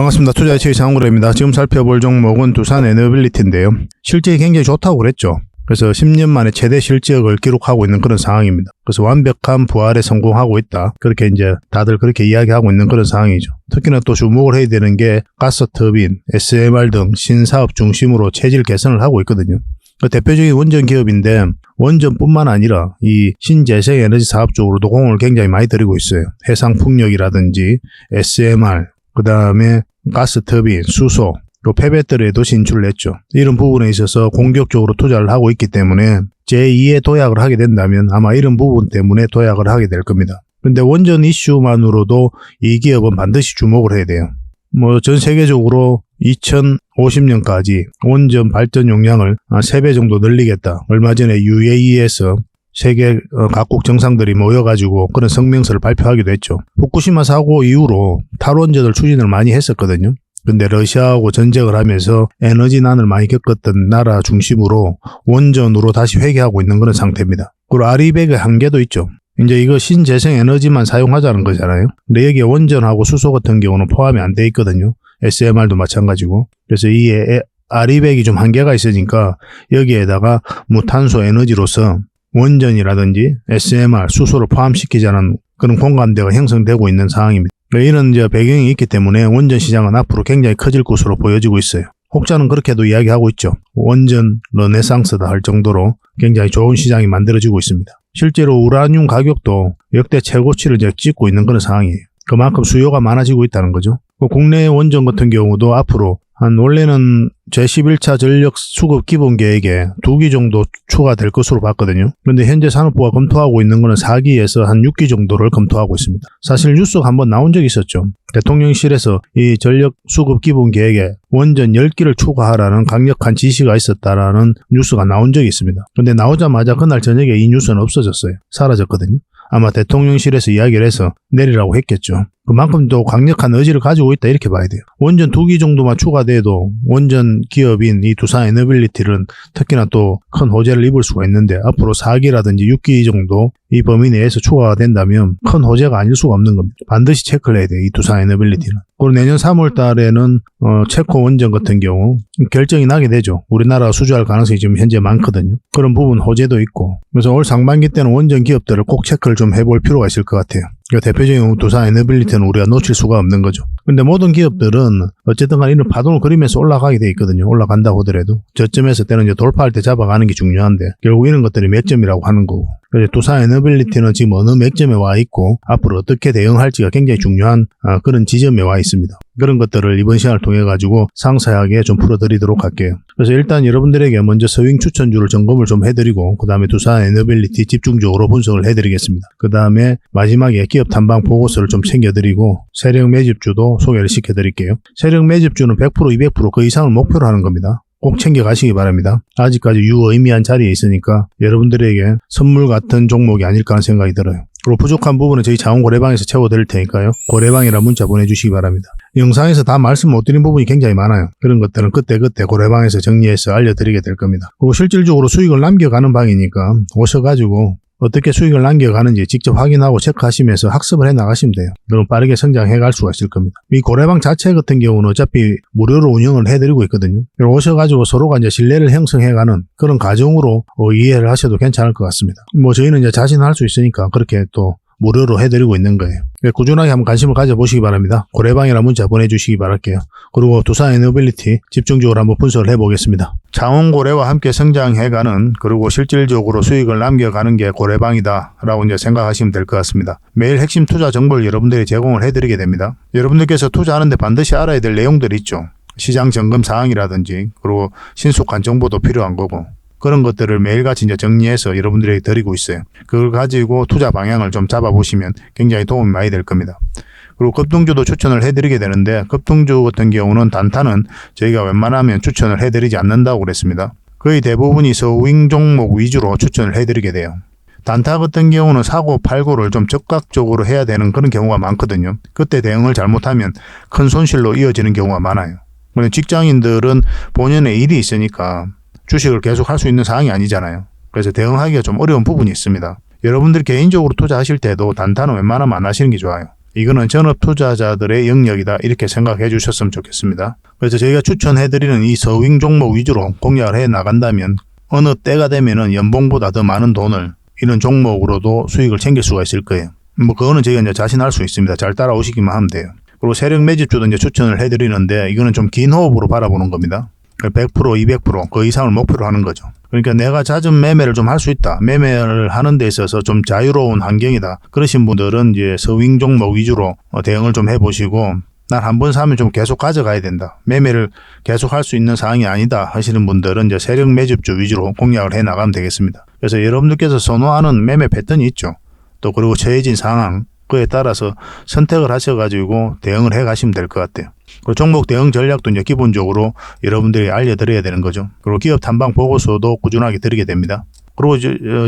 반갑습니다. 투자의 장훈구입니다. 지금 살펴볼 종목은 두산 에너빌리티인데요. 실적이 굉장히 좋다고 그랬죠. 그래서 10년 만에 최대 실적을 기록하고 있는 그런 상황입니다. 그래서 완벽한 부활에 성공하고 있다. 그렇게 이제 다들 그렇게 이야기하고 있는 그런 상황이죠. 특히나 또 주목을 해야 되는 게 가스터빈, SMR 등 신사업 중심으로 체질 개선을 하고 있거든요. 대표적인 원전 기업인데 원전뿐만 아니라 이 신재생 에너지 사업 쪽으로도 공을 굉장히 많이 들이고 있어요. 해상풍력이라든지 SMR, 그 다음에 가스터빈, 수소, 또 폐배터리에도 진출을 했죠. 이런 부분에 있어서 공격적으로 투자를 하고 있기 때문에 제2의 도약을 하게 된다면 아마 이런 부분 때문에 도약을 하게 될 겁니다. 근데 원전 이슈만으로도 이 기업은 반드시 주목을 해야 돼요. 전 세계적으로 2050년까지 원전 발전 용량을 3배 정도 늘리겠다. 얼마 전에 UAE에서 세계 각국 정상들이 모여가지고 그런 성명서를 발표하기도 했죠. 후쿠시마 사고 이후로 탈원전을 추진을 많이 했었거든요. 근데 러시아하고 전쟁을 하면서 에너지난을 많이 겪었던 나라 중심으로 원전으로 다시 회귀하고 있는 그런 상태입니다. 그리고 아리백의 한계도 있죠. 이제 이거 신재생 에너지만 사용하자는 거잖아요. 근데 여기에 원전하고 수소 같은 경우는 포함이 안 돼 있거든요. SMR도 마찬가지고. 그래서 이 아리백이 좀 한계가 있으니까 여기에다가 무탄소 에너지로서 원전이라든지 SMR, 수소를 포함시키자는 그런 공감대가 형성되고 있는 상황입니다. 이런 이제 배경이 있기 때문에 원전 시장은 앞으로 굉장히 커질 것으로 보여지고 있어요. 혹자는 그렇게도 이야기하고 있죠. 원전 르네상스다 할 정도로 굉장히 좋은 시장이 만들어지고 있습니다. 실제로 우라늄 가격도 역대 최고치를 이제 찍고 있는 그런 상황이에요. 그만큼 수요가 많아지고 있다는 거죠. 국내 원전 같은 경우도 앞으로 원래는 제11차 전력 수급 기본 계획에 2기 정도 추가될 것으로 봤거든요. 그런데 현재 산업부가 검토하고 있는 거는 4기에서 한 6기 정도를 검토하고 있습니다. 사실 뉴스가 한번 나온 적이 있었죠. 대통령실에서 이 전력 수급 기본 계획에 원전 10기를 추가하라는 강력한 지시가 있었다라는 뉴스가 나온 적이 있습니다. 그런데 나오자마자 그날 저녁에 이 뉴스는 없어졌어요. 사라졌거든요. 아마 대통령실에서 이야기를 해서 내리라고 했겠죠. 그만큼 또 강력한 의지를 가지고 있다 이렇게 봐야 돼요. 원전 2기 정도만 추가돼도 원전 기업인 이 두산 에너빌리티는 특히나 또 큰 호재를 입을 수가 있는데 앞으로 4기라든지 6기 정도 이 범위 내에서 추가가 된다면 큰 호재가 아닐 수가 없는 겁니다. 반드시 체크를 해야 돼요. 이 두산 에너빌리티는. 그리고 내년 3월 달에는 체코 원전 같은 경우 결정이 나게 되죠. 우리나라가 수주할 가능성이 지금 현재 많거든요. 그런 부분 호재도 있고. 그래서 올 상반기 때는 원전 기업들을 꼭 체크를 좀 해볼 필요가 있을 것 같아요. 대표적인 두산 에너빌리티는 우리가 놓칠 수가 없는 거죠. 근데 모든 기업들은 어쨌든 간에 이런 파동을 그리면서 올라가게 돼 있거든요. 올라간다고 하더라도 저점에서 때는 이제 돌파할 때 잡아가는 게 중요한데 결국 이런 것들이 맥점이라고 하는 거고. 그래서 두산 에너빌리티는 지금 어느 맥점에 와 있고 앞으로 어떻게 대응할지가 굉장히 중요한 그런 지점에 와 있습니다. 그런 것들을 이번 시간을 통해 가지고 상세하게 좀 풀어드리도록 할게요. 그래서 일단 여러분들에게 먼저 서윙 추천주를 점검을 좀 해드리고 그 다음에 두산 에너빌리티 집중적으로 분석을 해드리겠습니다. 그 다음에 마지막에 기업 탐방 보고서를 좀 챙겨드리고 세력 매집주도 소개를 시켜드릴게요. 세력 매집주는 100%, 200% 그 이상을 목표로 하는 겁니다. 꼭 챙겨가시기 바랍니다. 아직까지 유의미한 자리에 있으니까 여러분들에게 선물 같은 종목이 아닐까 하는 생각이 들어요. 그리고 부족한 부분은 저희 자원고래방에서 채워드릴 테니까요. 고래방이라 문자 보내주시기 바랍니다. 영상에서 다 말씀 못 드린 부분이 굉장히 많아요. 그런 것들은 그때그때 고래방에서 정리해서 알려드리게 될 겁니다. 그리고 실질적으로 수익을 남겨가는 방이니까 오셔가지고 어떻게 수익을 남겨가는지 직접 확인하고 체크하시면서 학습을 해 나가시면 돼요. 그럼 빠르게 성장해 갈 수가 있을 겁니다. 이 고래방 자체 같은 경우는 어차피 무료로 운영을 해드리고 있거든요. 오셔가지고 서로가 이제 신뢰를 형성해가는 그런 과정으로 이해를 하셔도 괜찮을 것 같습니다. 저희는 이제 자신할 수 있으니까 그렇게 또 무료로 해드리고 있는 거예요. 꾸준하게 한번 관심을 가져보시기 바랍니다. 고래방이라 문자 보내주시기 바랄게요. 그리고 두산 에너빌리티 집중적으로 한번 분석을 해보겠습니다. 장원고래와 함께 성장해가는 그리고 실질적으로 수익을 남겨가는 게 고래방이다 라고 이제 생각하시면 될 것 같습니다. 매일 핵심 투자 정보를 여러분들이 제공을 해드리게 됩니다. 여러분들께서 투자하는데 반드시 알아야 될 내용들이 있죠. 시장 점검 사항이라든지 그리고 신속한 정보도 필요한 거고 그런 것들을 매일같이 이제 정리해서 여러분들에게 드리고 있어요. 그걸 가지고 투자 방향을 좀 잡아보시면 굉장히 도움이 많이 될 겁니다. 그리고 급등주도 추천을 해드리게 되는데 급등주 같은 경우는 단타는 저희가 웬만하면 추천을 해드리지 않는다고 그랬습니다. 거의 대부분이 서윙 종목 위주로 추천을 해드리게 돼요. 단타 같은 경우는 사고 팔고를 좀 적극적으로 해야 되는 그런 경우가 많거든요. 그때 대응을 잘못하면 큰 손실로 이어지는 경우가 많아요. 직장인들은 본연의 일이 있으니까 주식을 계속 할 수 있는 상황이 아니잖아요. 그래서 대응하기가 좀 어려운 부분이 있습니다. 여러분들 개인적으로 투자하실 때도 단타는 웬만하면 안 하시는 게 좋아요. 이거는 전업 투자자들의 영역이다 이렇게 생각해 주셨으면 좋겠습니다. 그래서 저희가 추천해드리는 이 서윙 종목 위주로 공략을 해 나간다면 어느 때가 되면은 연봉보다 더 많은 돈을 이런 종목으로도 수익을 챙길 수가 있을 거예요. 뭐 그거는 저희가 이제 자신할 수 있습니다. 잘 따라오시기만 하면 돼요. 그리고 세력 매집주도 이제 추천을 해드리는데 이거는 좀 긴 호흡으로 바라보는 겁니다. 100%, 200%그 이상을 목표로 하는 거죠. 그러니까 내가 잦은 매매를 좀 할 수 있다. 매매를 하는 데 있어서 좀 자유로운 환경이다. 그러신 분들은 이제 서윙 종목 위주로 대응을 좀 해보시고 난 한 번 사면 좀 계속 가져가야 된다. 매매를 계속 할 수 있는 상황이 아니다 하시는 분들은 이제 세력 매집주 위주로 공략을 해 나가면 되겠습니다. 그래서 여러분들께서 선호하는 매매 패턴이 있죠. 또 그리고 처해진 상황 그에 따라서 선택을 하셔가지고 대응을 해 가시면 될 것 같아요. 그리고 종목 대응 전략도 이제 기본적으로 여러분들이 알려드려야 되는 거죠. 그리고 기업 탐방 보고서도 꾸준하게 드리게 됩니다. 그리고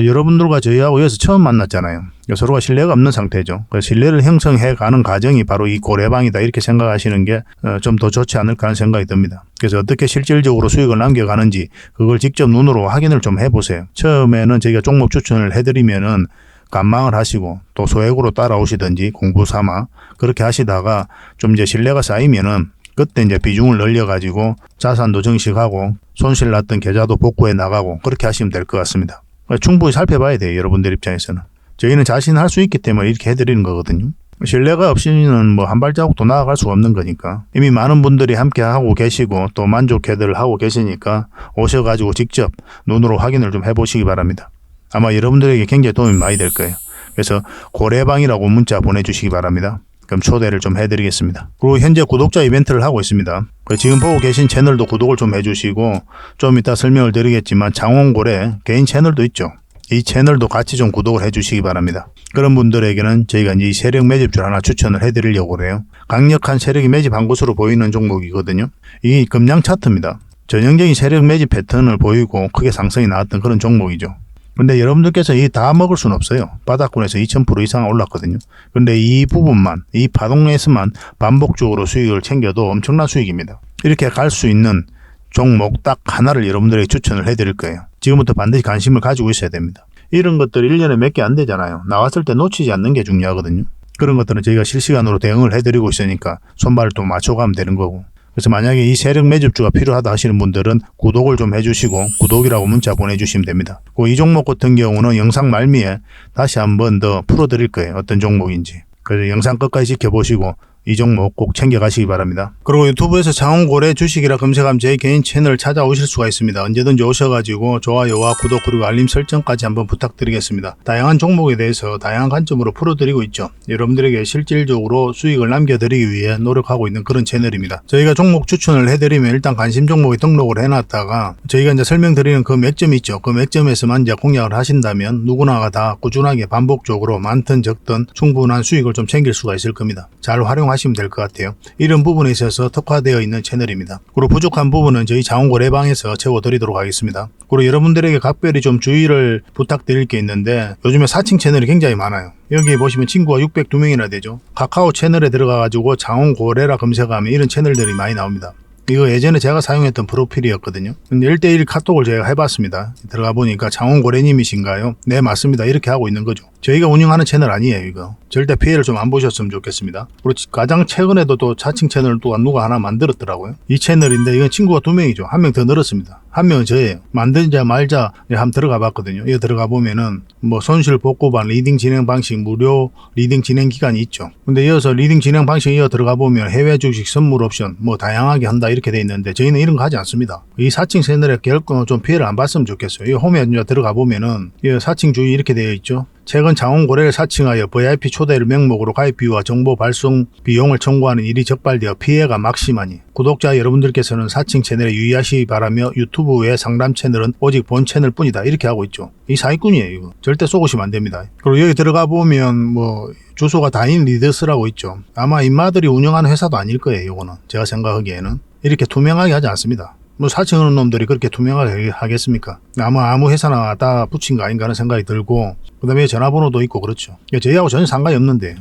여러분들과 저희하고 여기서 처음 만났잖아요. 서로가 신뢰가 없는 상태죠. 그래서 신뢰를 형성해 가는 과정이 바로 이 고래방이다 이렇게 생각하시는 게 좀 더 좋지 않을까 하는 생각이 듭니다. 그래서 어떻게 실질적으로 수익을 남겨가는지 그걸 직접 눈으로 확인을 좀 해보세요. 처음에는 저희가 종목 추천을 해드리면은 관망을 하시고 또 소액으로 따라오시든지 공부 삼아 그렇게 하시다가 좀 이제 신뢰가 쌓이면은 그때 이제 비중을 늘려가지고 자산도 증식하고 손실 났던 계좌도 복구해 나가고 그렇게 하시면 될 것 같습니다. 충분히 살펴봐야 돼요. 여러분들 입장에서는. 저희는 자신할 수 있기 때문에 이렇게 해드리는 거거든요. 신뢰가 없이는 뭐 한 발자국도 나아갈 수가 없는 거니까 이미 많은 분들이 함께 하고 계시고 또 만족해들 하고 계시니까 오셔가지고 직접 눈으로 확인을 좀 해보시기 바랍니다. 아마 여러분들에게 굉장히 도움이 많이 될 거예요. 그래서 고래방이라고 문자 보내주시기 바랍니다. 그럼 초대를 좀 해드리겠습니다. 그리고 현재 구독자 이벤트를 하고 있습니다. 지금 보고 계신 채널도 구독을 좀 해주시고 좀 이따 설명을 드리겠지만 장원고래 개인 채널도 있죠. 이 채널도 같이 좀 구독을 해주시기 바랍니다. 그런 분들에게는 저희가 이제 이 세력 매집줄 하나 추천을 해드리려고 그래요. 강력한 세력이 매집한 것으로 보이는 종목이거든요. 이 금량 차트입니다. 전형적인 세력 매집 패턴을 보이고 크게 상승이 나왔던 그런 종목이죠. 근데 여러분들께서 이 다 먹을 수는 없어요. 바닥권에서 2000% 이상 올랐거든요. 근데 이 부분만, 이 파동에서만 반복적으로 수익을 챙겨도 엄청난 수익입니다. 이렇게 갈 수 있는 종목 딱 하나를 여러분들에게 추천을 해드릴 거예요. 지금부터 반드시 관심을 가지고 있어야 됩니다. 이런 것들 1년에 몇 개 안 되잖아요. 나왔을 때 놓치지 않는 게 중요하거든요. 그런 것들은 저희가 실시간으로 대응을 해드리고 있으니까 손발을 또 맞춰가면 되는 거고. 그래서 만약에 이 세력 매집주가 필요하다 하시는 분들은 구독을 좀 해주시고 구독이라고 문자 보내주시면 됩니다. 이 종목 같은 경우는 영상 말미에 다시 한번 더 풀어드릴 거예요. 어떤 종목인지. 그래서 영상 끝까지 지켜보시고 이 종목 꼭 챙겨가시기 바랍니다. 그리고 유튜브에서 장원고래 주식이라 검색하면 제 개인 채널 찾아오실 수가 있습니다. 언제든지 오셔가지고 좋아요와 구독 그리고 알림 설정까지 한번 부탁드리겠습니다. 다양한 종목에 대해서 다양한 관점으로 풀어드리고 있죠. 여러분들에게 실질적으로 수익을 남겨드리기 위해 노력하고 있는 그런 채널입니다. 저희가 종목 추천을 해드리면 일단 관심 종목에 등록을 해놨다가 저희가 이제 설명드리는 그 맥점이 있죠. 그 맥점에서만 이제 공략을 하신다면 누구나가 다 꾸준하게 반복적으로 많든 적든 충분한 수익을 좀 챙길 수가 있을 겁니다. 잘 하시면 될 것 같아요. 이런 부분에 있어서 특화되어 있는 채널입니다. 그리고 부족한 부분은 저희 장원고래방에서 채워드리도록 하겠습니다. 그리고 여러분들에게 각별히 좀 주의를 부탁드릴 게 있는데 요즘에 사칭 채널이 굉장히 많아요. 여기 보시면 친구가 602명이나 되죠. 카카오 채널에 들어가가지고 장원고래라 검색하면 이런 채널들이 많이 나옵니다. 이거 예전에 제가 사용했던 프로필이었거든요. 근데 1대1 카톡을 제가 해봤습니다. 들어가 보니까 장원고래님이신가요? 네, 맞습니다. 이렇게 하고 있는 거죠. 저희가 운영하는 채널 아니에요, 이거. 절대 피해를 좀 안 보셨으면 좋겠습니다. 그리고 가장 최근에도 또 자칭 채널을 또 누가 하나 만들었더라고요. 이 채널인데 이건 친구가 2명이죠. 1명 더 늘었습니다. 1명은 저예요. 만들자 말자 한번 들어가 봤거든요. 이거 들어가 보면은 뭐 손실 복구반 리딩 진행 방식 무료 리딩 진행 기간이 있죠. 근데 이어서 리딩 진행 방식 이어 들어가 보면 해외 주식 선물 옵션 뭐 다양하게 한다 이렇게 돼 있는데 저희는 이런 거 하지 않습니다. 이 사칭 채널에 결코 좀 피해를 안 봤으면 좋겠어요. 이 홈에 들어가 보면은 이 사칭 주의 이렇게 되어 있죠. 최근 장원고래를 사칭하여 VIP 초대를 명목으로 가입 비유와 정보 발송 비용을 청구하는 일이 적발되어 피해가 막심하니 구독자 여러분들께서는 사칭 채널에 유의하시기 바라며 유튜브 외 상담 채널은 오직 본 채널 뿐이다 이렇게 하고 있죠. 이 사기꾼이에요. 이거 절대 속으시면 안 됩니다. 그리고 여기 들어가 보면 뭐 주소가 다인 리더스라고 있죠. 아마 인마들이 운영하는 회사도 아닐 거예요. 이거는 제가 생각하기에는 이렇게 투명하게 하지 않습니다. 뭐 사칭하는 놈들이 그렇게 투명하게 하겠습니까? 아마 아무 회사나 다 붙인 거 아닌가 하는 생각이 들고 그다음에 전화번호도 있고 그렇죠. 저희하고 전혀 상관이 없는데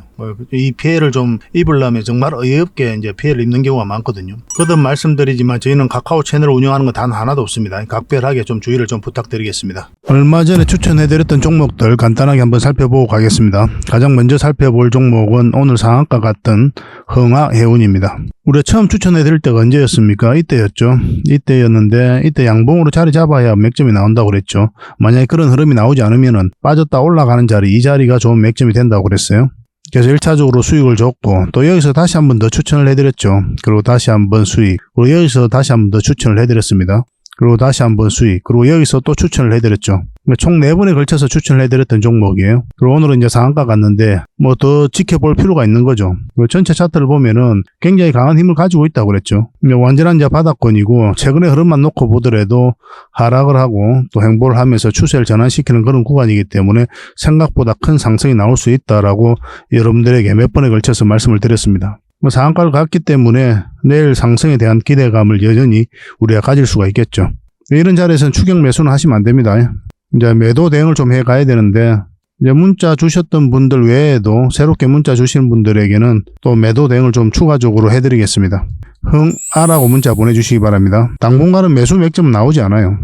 이 피해를 좀 입으려면 정말 어이없게 이제 피해를 입는 경우가 많거든요. 거듭 말씀드리지만 저희는 카카오 채널을 운영하는 건 단 하나도 없습니다. 각별하게 좀 주의를 좀 부탁드리겠습니다. 얼마 전에 추천해드렸던 종목들 간단하게 한번 살펴보고 가겠습니다. 가장 먼저 살펴볼 종목은 오늘 상한가 같던 흥하해운입니다. 우리가 처음 추천해드릴 때가 언제였습니까? 이때였죠. 이때였는데 이때 양봉으로 자리 잡아야 맥점이 나온다고 그랬죠. 만약에 그런 흐름이 나오지 않으면은 빠졌다 올라가는 자리, 이 자리가 좋은 맥점이 된다고 그랬어요. 그래서 1차적으로 수익을 줬고 또 여기서 다시 한번 더 추천을 해드렸죠. 그리고 다시 한번 수익, 그리고 여기서 다시 한번 더 추천을 해드렸습니다. 그리고 다시 한번 수익, 그리고 여기서 또 추천을 해드렸죠. 총 4번에 걸쳐서 추천을 해드렸던 종목이에요. 그리고 오늘은 이제 상한가 갔는데 뭐 더 지켜볼 필요가 있는 거죠. 전체 차트를 보면은 굉장히 강한 힘을 가지고 있다고 그랬죠. 완전한 이제 바닥권이고 최근의 흐름만 놓고 보더라도 하락을 하고 또 행보를 하면서 추세를 전환시키는 그런 구간이기 때문에 생각보다 큰 상승이 나올 수 있다라고 여러분들에게 몇 번에 걸쳐서 말씀을 드렸습니다. 상한가를 갔기 때문에 내일 상승에 대한 기대감을 여전히 우리가 가질 수가 있겠죠. 이런 자리에서는 추격 매수는 하시면 안 됩니다. 이제 매도 대응을 좀 해가야 되는데 이제 문자 주셨던 분들 외에도 새롭게 문자 주시는 분들에게는 또 매도 대응을 좀 추가적으로 해드리겠습니다. 흥아라고 문자 보내주시기 바랍니다. 당분간은 매수 맥점은 나오지 않아요.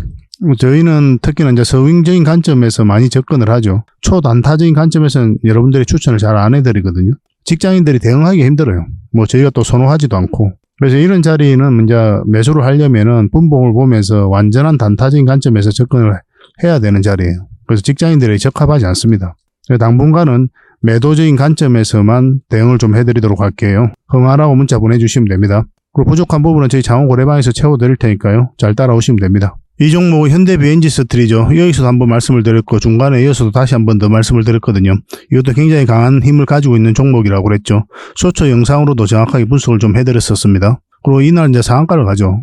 저희는 특히나 이제 서윙적인 관점에서 많이 접근을 하죠. 초단타적인 관점에서는 여러분들이 추천을 잘 안 해드리거든요. 직장인들이 대응하기 힘들어요. 저희가 또 선호하지도 않고. 그래서 이런 자리는 이제 매수를 하려면은 분봉을 보면서 완전한 단타적인 관점에서 접근을 해야 되는 자리예요. 그래서 직장인들이 적합하지 않습니다. 당분간은 매도적인 관점에서만 대응을 좀 해드리도록 할게요. 흥하라고 문자 보내주시면 됩니다. 그리고 부족한 부분은 저희 장호고래방에서 채워드릴 테니까요. 잘 따라오시면 됩니다. 이 종목은 현대비엔지스틸이죠. 여기서도 한번 말씀을 드렸고 중간에 이어서도 다시 한번 더 말씀을 드렸거든요. 이것도 굉장히 강한 힘을 가지고 있는 종목이라고 그랬죠. 쇼츠 영상으로도 정확하게 분석을 좀 해드렸었습니다. 그리고 이날 이제 상한가를 갔죠.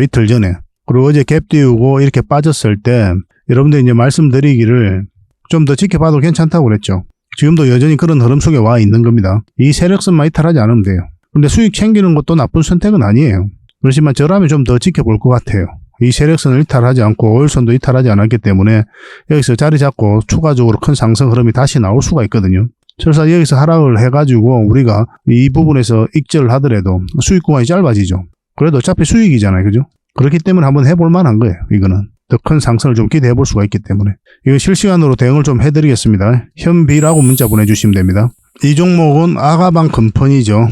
이틀 전에. 그리고 어제 갭 띄우고 이렇게 빠졌을 때 여러분들 이제 말씀드리기를 좀 더 지켜봐도 괜찮다고 그랬죠. 지금도 여전히 그런 흐름 속에 와 있는 겁니다. 이 세력선만 이탈하지 않으면 돼요. 근데 수익 챙기는 것도 나쁜 선택은 아니에요. 그렇지만 저라면 좀 더 지켜볼 것 같아요. 이 세력선을 이탈하지 않고 오일선도 이탈하지 않았기 때문에 여기서 자리 잡고 추가적으로 큰 상승 흐름이 다시 나올 수가 있거든요. 설사 여기서 하락을 해가지고 우리가 이 부분에서 익절을 하더라도 수익 구간이 짧아지죠. 그래도 어차피 수익이잖아요. 그죠? 그렇기 때문에 한번 해볼 만한 거예요. 이거는. 더 큰 상승을 좀 기대해 볼 수가 있기 때문에. 이거 실시간으로 대응을 좀 해드리겠습니다. 현비라고 문자 보내주시면 됩니다. 이 종목은 아가방 컴퍼니죠.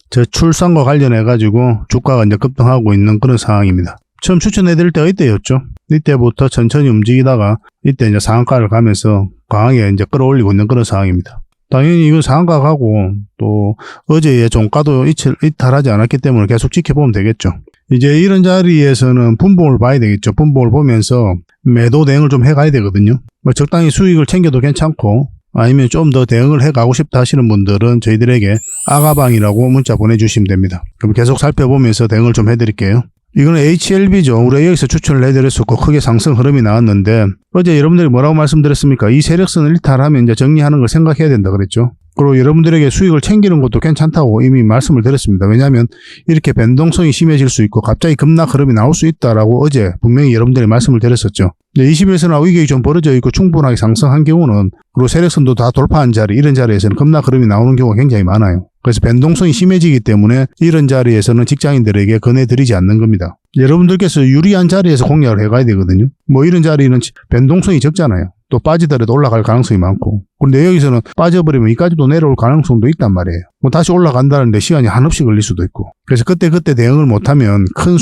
저출산과 관련해가지고 주가가 이제 급등하고 있는 그런 상황입니다. 처음 추천해드릴 때가 이때였죠. 이때부터 천천히 움직이다가 이때 이제 상한가를 가면서 강하게 이제 끌어올리고 있는 그런 상황입니다. 당연히 이건 상한가 가고 또 어제의 종가도 이탈하지 않았기 때문에 계속 지켜보면 되겠죠. 이제 이런 자리에서는 분봉을 봐야 되겠죠. 분봉을 보면서 매도 대응을 좀 해가야 되거든요. 적당히 수익을 챙겨도 괜찮고 아니면 좀 더 대응을 해가고 싶다 하시는 분들은 저희들에게 아가방이라고 문자 보내주시면 됩니다. 그럼 계속 살펴보면서 대응을 좀 해드릴게요. 이거는 HLB죠. 우리가 여기서 추천을 해드렸었고 크게 상승 흐름이 나왔는데 어제 여러분들이 뭐라고 말씀드렸습니까? 이 세력선을 일탈하면 이제 정리하는 걸 생각해야 된다 그랬죠. 그리고 여러분들에게 수익을 챙기는 것도 괜찮다고 이미 말씀을 드렸습니다. 왜냐하면 이렇게 변동성이 심해질 수 있고 갑자기 급락 흐름이 나올 수 있다라고 어제 분명히 여러분들이 말씀을 드렸었죠. 20일선하고 이격이 좀 벌어져 있고 충분하게 상승한 경우는 그리고 세력선도 다 돌파한 자리, 이런 자리에서는 급락 흐름이 나오는 경우가 굉장히 많아요. 그래서 변동성이 심해지기 때문에 이런 자리에서는 직장인들에게 권해드리지 않는 겁니다. 여러분들께서 유리한 자리에서 공략을 해가야 되거든요. 이런 자리는 변동성이 적잖아요. 또 빠지더라도 올라갈 가능성이 많고. 그런데 여기서는 빠져버리면 이까지도 내려올 가능성도 있단 말이에요. 다시 올라간다는데 시간이 한없이 걸릴 수도 있고. 그래서 그때 대응을 못하면 큰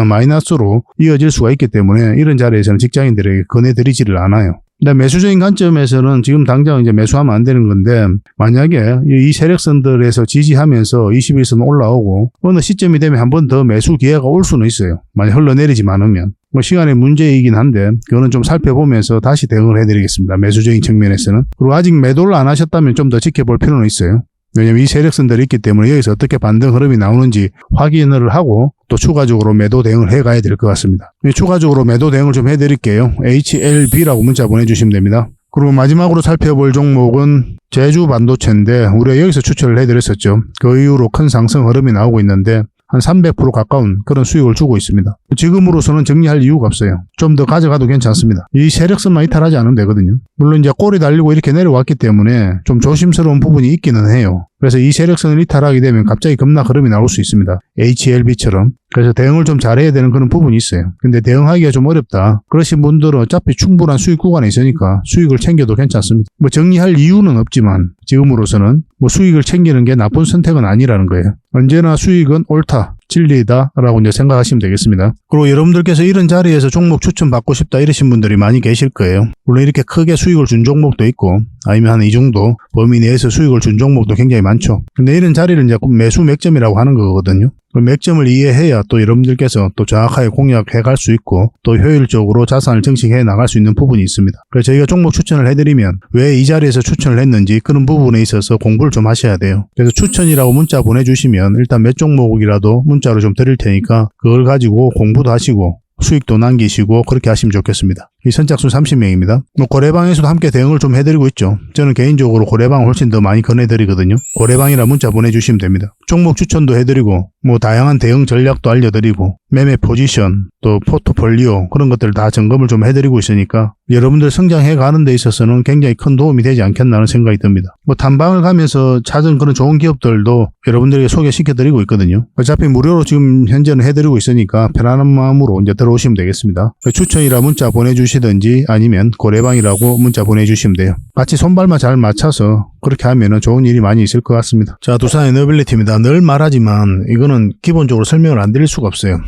마이너스로 이어질 수가 있기 때문에 이런 자리에서는 직장인들에게 권해드리지를 않아요. 근데 매수적인 관점에서는 지금 당장 이제 매수하면 안 되는 건데 만약에 이 세력선들에서 지지하면서 21선 올라오고 어느 시점이 되면 한 번 더 매수 기회가 올 수는 있어요. 만약 흘러내리지만 않으면. 시간의 문제이긴 한데 그거는 좀 살펴보면서 다시 대응을 해드리겠습니다. 매수적인 측면에서는. 그리고 아직 매도를 안 하셨다면 좀 더 지켜볼 필요는 있어요. 왜냐면 이 세력선들이 있기 때문에 여기서 어떻게 반등 흐름이 나오는지 확인을 하고 또 추가적으로 매도 대응을 해가야 될 것 같습니다. 추가적으로 매도 대응을 좀 해드릴게요. HLB라고 문자 보내주시면 됩니다. 그리고 마지막으로 살펴볼 종목은 제주반도체인데 우리가 여기서 추천을 해드렸었죠. 그 이후로 큰 상승 흐름이 나오고 있는데 한 300% 가까운 그런 수익을 주고 있습니다. 지금으로서는 정리할 이유가 없어요. 좀 더 가져가도 괜찮습니다. 이 세력선만 이탈하지 않으면 되거든요. 물론 이제 꼬리 달리고 이렇게 내려왔기 때문에 좀 조심스러운 부분이 있기는 해요. 그래서 이 세력선을 이탈하게 되면 갑자기 급락 흐름이 나올 수 있습니다. HLB처럼. 그래서 대응을 좀 잘해야 되는 그런 부분이 있어요. 근데 대응하기가 좀 어렵다. 그러신 분들은 어차피 충분한 수익 구간에 있으니까 수익을 챙겨도 괜찮습니다. 뭐 정리할 이유는 없지만 지금으로서는 뭐 수익을 챙기는 게 나쁜 선택은 아니라는 거예요. 언제나 수익은 옳다, 진리다 라고 이제 생각하시면 되겠습니다. 그리고 여러분들께서 이런 자리에서 종목 추천 받고 싶다 이러신 분들이 많이 계실 거예요. 물론 이렇게 크게 수익을 준 종목도 있고 아니면 한 이 정도 범위 내에서 수익을 준 종목도 굉장히 많죠. 근데 이런 자리를 이제 매수 맥점이라고 하는 거거든요. 그 맥점을 이해해야 또 여러분들께서 또 정확하게 공략해 갈 수 있고 또 효율적으로 자산을 증식해 나갈 수 있는 부분이 있습니다. 그래서 저희가 종목 추천을 해드리면 왜 이 자리에서 추천을 했는지 그런 부분에 있어서 공부를 좀 하셔야 돼요. 그래서 추천이라고 문자 보내주시면 일단 몇 종목이라도 문자로 좀 드릴 테니까 그걸 가지고 공부도 하시고 수익도 남기시고 그렇게 하시면 좋겠습니다. 이 선착순 30명입니다. 뭐 고래방에서도 함께 대응을 좀 해드리고 있죠. 저는 개인적으로 고래방을 훨씬 더 많이 권해드리거든요. 고래방이라 문자 보내주시면 됩니다. 종목 추천도 해드리고 뭐 다양한 대응 전략도 알려드리고 매매 포지션 또 포트폴리오 그런 것들을 다 점검을 좀 해드리고 있으니까 여러분들 성장해 가는 데 있어서는 굉장히 큰 도움이 되지 않겠나 하는 생각이 듭니다. 뭐 탐방을 가면서 찾은 그런 좋은 기업들도 여러분들에게 소개시켜드리고 있거든요. 어차피 무료로 지금 현재는 해드리고 있으니까 편안한 마음으로 이제 들어오시면 되겠습니다. 추천이라 문자 보내주시든지 아니면 고래방이라고 문자 보내주시면 돼요. 같이 손발만 잘 맞춰서 그렇게 하면은 좋은 일이 많이 있을 것 같습니다. 자, 두산 에너빌리티입니다. 늘 말하지만 이거는 기본적으로 설명을 안 드릴 수가 없어요.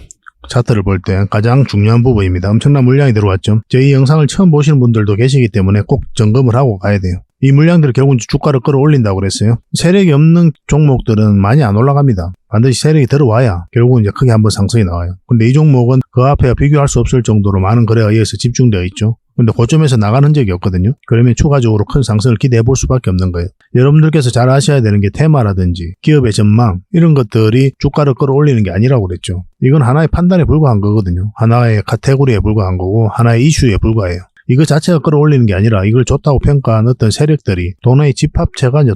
차트를 볼 때 가장 중요한 부분입니다. 엄청난 물량이 들어왔죠. 저희 영상을 처음 보시는 분들도 계시기 때문에 꼭 점검을 하고 가야 돼요. 이 물량들이 결국은 주가를 끌어올린다고 그랬어요. 세력이 없는 종목들은 많이 안 올라갑니다. 반드시 세력이 들어와야 결국은 이제 크게 한번 상승이 나와요. 근데 이 종목은 그 앞에 비교할 수 없을 정도로 많은 거래가 이어서 집중되어 있죠. 근데 고점에서 나가는 흔적이 없거든요. 그러면 추가적으로 큰 상승을 기대해 볼 수밖에 없는 거예요. 여러분들께서 잘 아셔야 되는 게 테마라든지 기업의 전망 이런 것들이 주가를 끌어올리는 게 아니라고 그랬죠. 이건 하나의 판단에 불과한 거거든요. 하나의 카테고리에 불과한 거고 하나의 이슈에 불과해요. 이거 자체가 끌어올리는 게 아니라 이걸 좋다고 평가한 어떤 세력들이 돈의 집합체가 이제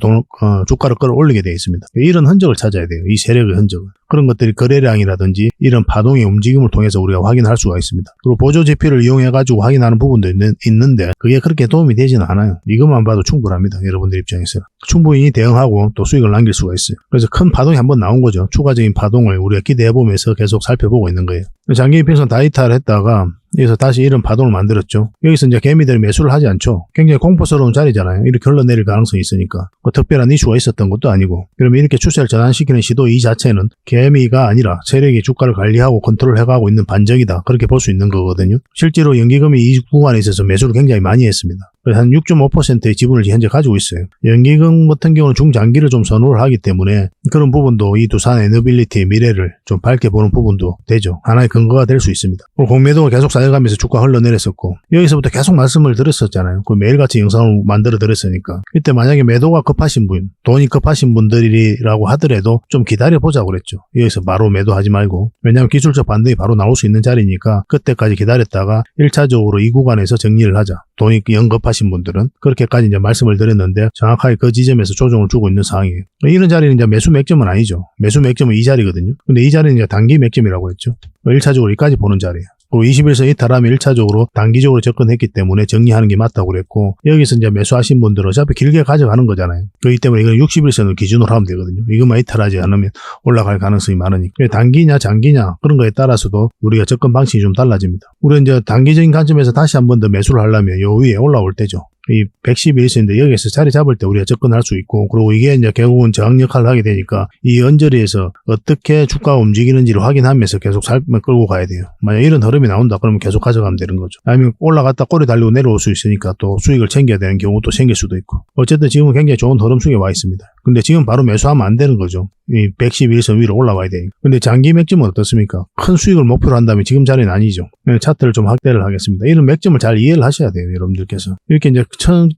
주가를 끌어올리게 되어 있습니다. 이런 흔적을 찾아야 돼요. 이 세력의 흔적을. 그런 것들이 거래량이라든지 이런 파동의 움직임을 통해서 우리가 확인할 수가 있습니다. 그리고 보조 지표를 이용해가지고 확인하는 부분도 있는데 그게 그렇게 도움이 되지는 않아요. 이것만 봐도 충분합니다. 여러분들 입장에서는. 충분히 대응하고 또 수익을 남길 수가 있어요. 그래서 큰 파동이 한번 나온 거죠. 추가적인 파동을 우리가 기대해보면서 계속 살펴보고 있는 거예요. 장기 이평선 다 이탈했다가 여기서 다시 이런 파동을 만들었죠. 여기서 이제 개미들이 매수를 하지 않죠. 굉장히 공포스러운 자리잖아요. 이렇게 흘러내릴 가능성이 있으니까. 뭐 특별한 이슈가 있었던 것도 아니고. 그러면 이렇게 추세를 전환시키는 시도 이 자체는 개미가 아니라 세력이 주가를 관리하고 컨트롤해가고 있는 반정이다. 그렇게 볼 수 있는 거거든요. 실제로 연기금이 이 구간에 있어서 매수를 굉장히 많이 했습니다. 한 6.5%의 지분을 현재 가지고 있어요. 연기금 같은 경우는 중장기를 좀 선호를 하기 때문에 그런 부분도 이 두산 에너빌리티의 미래를 좀 밝게 보는 부분도 되죠. 하나의 근거가 될 수 있습니다. 공매도가 계속 쌓여가면서 주가 흘러내렸었고 여기서부터 계속 말씀을 드렸었잖아요. 매일같이 영상을 만들어 드렸으니까 이때 만약에 매도가 급하신 분, 돈이 급하신 분들이라고 하더라도 좀 기다려보자고 그랬죠. 여기서 바로 매도하지 말고 왜냐하면 기술적 반등이 바로 나올 수 있는 자리니까 그때까지 기다렸다가 1차적으로 이 구간에서 정리를 하자. 돈이 영급하신 분들은 그렇게까지 이제 말씀을 드렸는데 정확하게 그 지점에서 조정을 주고 있는 상황이에요. 이런 자리는 이제 매수 맥점은 아니죠. 매수 맥점은 이 자리거든요. 근데 이 자리는 이제 단기 맥점이라고 했죠. 1차적으로 여기까지 보는 자리예요. 그리고 21선 이탈하면 1차적으로 단기적으로 접근했기 때문에 정리하는 게 맞다고 그랬고 여기서 이제 매수하신 분들은 어차피 길게 가져가는 거잖아요. 그렇기 때문에 이건 61선을 기준으로 하면 되거든요. 이것만 이탈하지 않으면 올라갈 가능성이 많으니까. 단기냐 장기냐 그런 거에 따라서도 우리가 접근 방식이 좀 달라집니다. 우리는 이제 단기적인 관점에서 다시 한 번 더 매수를 하려면 요 위에 올라올 때죠. 이 111선인데 여기서 자리 잡을 때 우리가 접근할 수 있고 그리고 이게 이제 결국은 저항 역할을 하게 되니까 이 언저리에서 어떻게 주가가 움직이는지를 확인하면서 계속 끌고 가야 돼요. 만약 이런 흐름이 나온다 그러면 계속 가져가면 되는 거죠. 아니면 올라갔다 꼬리 달리고 내려올 수 있으니까 또 수익을 챙겨야 되는 경우도 생길 수도 있고 어쨌든 지금은 굉장히 좋은 흐름 속에 와 있습니다. 근데 지금 바로 매수하면 안 되는 거죠. 이 111선 위로 올라와야 되니까. 근데 장기 맥점은 어떻습니까? 큰 수익을 목표로 한다면 지금 자리는 아니죠. 차트를 좀 확대를 하겠습니다. 이런 맥점을 잘 이해를 하셔야 돼요, 여러분들께서. 이렇게 이제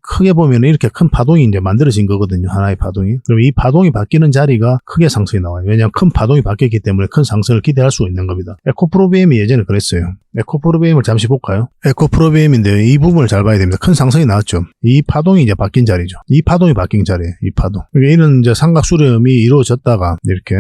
크게 보면 이렇게 큰 파동이 이제 만들어진 거거든요. 하나의 파동이. 그럼 이 파동이 바뀌는 자리가 크게 상승이 나와요. 왜냐하면 큰 파동이 바뀌었기 때문에 큰 상승을 기대할 수 있는 겁니다. 에코프로비엠이 예전에 그랬어요. 에코프로비엠을 잠시 볼까요? 에코프로비엠인데 이 부분을 잘 봐야 됩니다. 큰 상승이 나왔죠. 이 파동이 이제 바뀐 자리죠. 이 파동이 바뀐 자리예요. 이 파동. 그러니까 이런 이제 삼각 수렴이 이루어졌다가 이렇게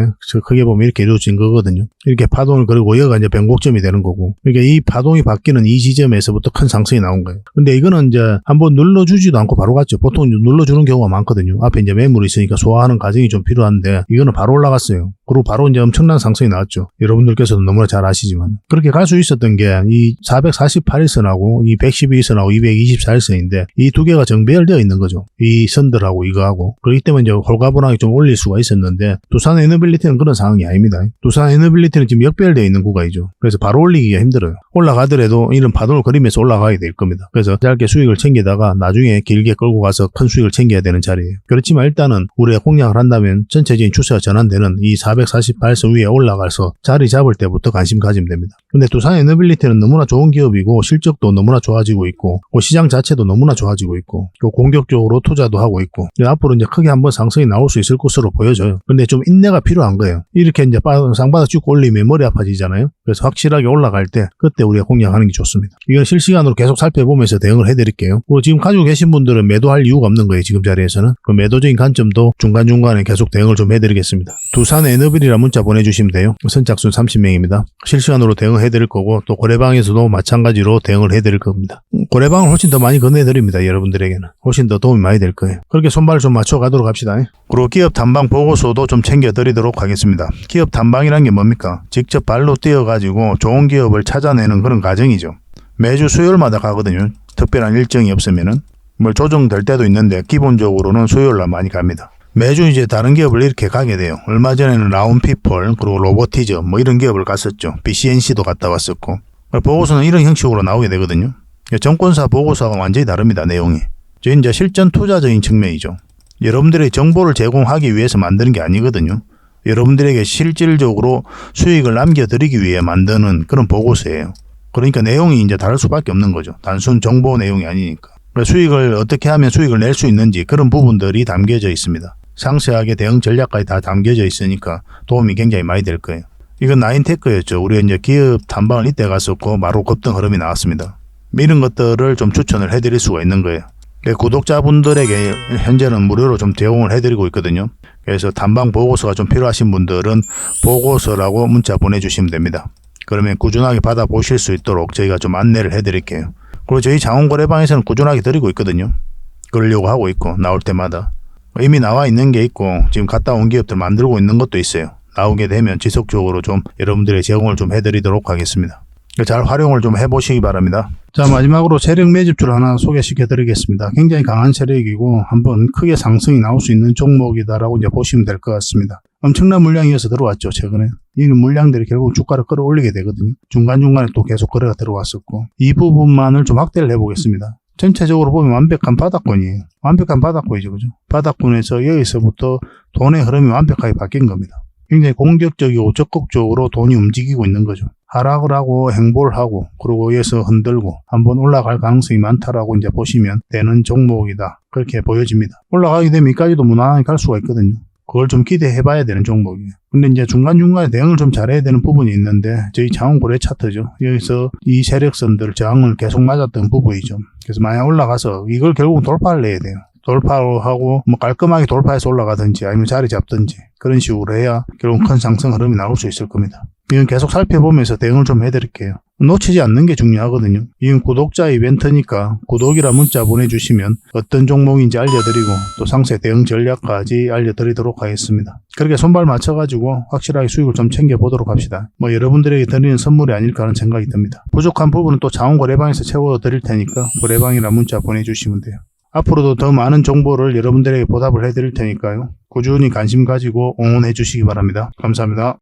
크게 보면 이렇게 이루어진 거거든요. 이렇게 파동을 그리고 여기가 이제 변곡점이 되는 거고, 그러니까 이 파동이 바뀌는 이 지점에서부터 큰 상승이 나온 거예요. 근데 이거는 이제 한번 눌러주지도 않고 바로 갔죠. 보통 눌러주는 경우가 많거든요. 앞에 이제 매물이 있으니까 소화하는 과정이 좀 필요한데 이거는 바로 올라갔어요. 그리고 바로 이제 엄청난 상승이 나왔죠. 여러분들께서도 너무나 잘 아시지만. 그렇게 갈 수 있었던 게 이 448일선하고 이 112일선하고 224일선인데 이 두 개가 정배열되어 있는 거죠. 이 선들하고 이거하고. 그렇기 때문에 이제 홀가분하게 좀 올릴 수가 있었는데 두산 에너빌리티는 그런 상황이 아닙니다. 두산 에너빌리티는 지금 역배열되어 있는 구간이죠. 그래서 바로 올리기가 힘들어요. 올라가더라도 이런 파동을 그리면서 올라가게 될 겁니다. 그래서 짧게 수익을 챙기다가 나중에 길게 끌고 가서 큰 수익을 챙겨야 되는 자리예요. 그렇지만 일단은 우리가 공략을 한다면 전체적인 추세가 전환되는 이 448선 위에 올라가서 자리 잡을 때부터 관심 가지면 됩니다. 근데 두산 에너빌리티는 너무나 좋은 기업이고 실적도 너무나 좋아지고 있고 시장 자체도 너무나 좋아지고 있고 또 공격적으로 투자도 하고 있고 앞으로 이제 크게 한번 상승이 나올 수 있을 것으로 보여져요. 근데 좀 인내가 필요한 거예요. 이렇게 이제 쌍바닥 쭉 올리면 머리 아파지잖아요. 그래서 확실하게 올라갈 때 그때 우리가 공략하는 게 좋습니다. 이건 실시간으로 계속 살펴보면서 대응을 해드릴게요. 그리고 지금 가지고 계신 분들은 매도할 이유가 없는 거예요. 지금 자리에서는. 그 매도적인 관점도 중간중간에 계속 대응을 좀 해드리겠습니다. 두산 에너빌이라 문자 보내주시면 돼요. 선착순 30명입니다. 실시간으로 대응을 해드릴 거고 또 고래방에서도 마찬가지로 대응을 해드릴 겁니다. 고래방을 훨씬 더 많이 건네드립니다. 여러분들에게는. 훨씬 더 도움이 많이 될 거예요. 그렇게 손발을 좀 맞춰가도록 합시다. 그리고 기업 탐방 보고서도 좀 챙겨드리도록 하겠습니다. 기업 탐방이란 게 뭡니까? 직접 발로 뛰어가지고 좋은 기업을 찾아내는 그런 과정이죠. 매주 수요일마다 가거든요. 특별한 일정이 없으면은. 뭐 조정될 때도 있는데 기본적으로는 수요일날 많이 갑니다. 매주 이제 다른 기업을 이렇게 가게 돼요. 얼마 전에는 라운피플 그리고 로보티저 뭐 이런 기업을 갔었죠. BCNC도 갔다 왔었고. 보고서는 이런 형식으로 나오게 되거든요. 정권사 보고서가 완전히 다릅니다. 내용이. 저 이제 실전 투자적인 측면이죠. 여러분들의 정보를 제공하기 위해서 만드는 게 아니거든요. 여러분들에게 실질적으로 수익을 남겨드리기 위해 만드는 그런 보고서예요. 그러니까 내용이 이제 다를 수밖에 없는 거죠. 단순 정보 내용이 아니니까. 수익을 어떻게 하면 수익을 낼 수 있는지 그런 부분들이 담겨져 있습니다. 상세하게 대응 전략까지 다 담겨져 있으니까 도움이 굉장히 많이 될 거예요. 이건 나인테크였죠. 우리가 이제 기업 탐방을 이때 갔었고 바로 급등 흐름이 나왔습니다. 이런 것들을 좀 추천을 해드릴 수가 있는 거예요. 구독자분들에게 현재는 무료로 좀 제공을 해드리고 있거든요. 그래서 탐방 보고서가 좀 필요하신 분들은 보고서라고 문자 보내주시면 됩니다. 그러면 꾸준하게 받아보실 수 있도록 저희가 좀 안내를 해드릴게요. 그리고 저희 장원거래방에서는 꾸준하게 드리고 있거든요. 그러려고 하고 있고 나올 때마다. 이미 나와 있는 게 있고 지금 갔다 온 기업들 만들고 있는 것도 있어요. 나오게 되면 지속적으로 좀 여러분들의 제공을 좀 해드리도록 하겠습니다. 잘 활용을 좀 해보시기 바랍니다. 자, 마지막으로 세력 매집줄 하나 소개시켜 드리겠습니다. 굉장히 강한 세력이고 한번 크게 상승이 나올 수 있는 종목이다라고 이제 보시면 될 것 같습니다. 엄청난 물량이어서 들어왔죠, 최근에. 이 물량들이 결국 주가를 끌어올리게 되거든요. 중간중간에 또 계속 거래가 들어왔었고. 이 부분만을 좀 확대를 해보겠습니다. 전체적으로 보면 완벽한 바닥권이에요. 완벽한 바닥권이죠, 그죠? 바닥권에서 여기서부터 돈의 흐름이 완벽하게 바뀐 겁니다. 굉장히 공격적이고 적극적으로 돈이 움직이고 있는 거죠. 하락을 하고 행보를 하고 그리고 여기서 흔들고 한번 올라갈 가능성이 많다라고 이제 보시면 되는 종목이다. 그렇게 보여집니다. 올라가게 되면 여기까지도 무난하게 갈 수가 있거든요. 그걸 좀 기대해 봐야 되는 종목이에요. 근데 이제 중간중간에 대응을 좀 잘해야 되는 부분이 있는데 저희 장원거래 차트죠. 여기서 이 세력선들 저항을 계속 맞았던 부분이죠. 그래서 만약 올라가서 이걸 결국 돌파를 해야 돼요. 돌파하고 뭐 깔끔하게 돌파해서 올라가든지 아니면 자리 잡든지 그런 식으로 해야 결국 큰 상승 흐름이 나올 수 있을 겁니다. 이건 계속 살펴보면서 대응을 좀 해드릴게요. 놓치지 않는 게 중요하거든요. 이건 구독자 이벤트니까 구독이라 문자 보내주시면 어떤 종목인지 알려드리고 또 상세 대응 전략까지 알려드리도록 하겠습니다. 그렇게 손발 맞춰가지고 확실하게 수익을 좀 챙겨보도록 합시다. 뭐 여러분들에게 드리는 선물이 아닐까 하는 생각이 듭니다. 부족한 부분은 또 장원거래방에서 채워드릴 테니까 거래방이라 문자 보내주시면 돼요. 앞으로도 더 많은 정보를 여러분들에게 보답을 해드릴 테니까요. 꾸준히 관심 가지고 응원해 주시기 바랍니다. 감사합니다.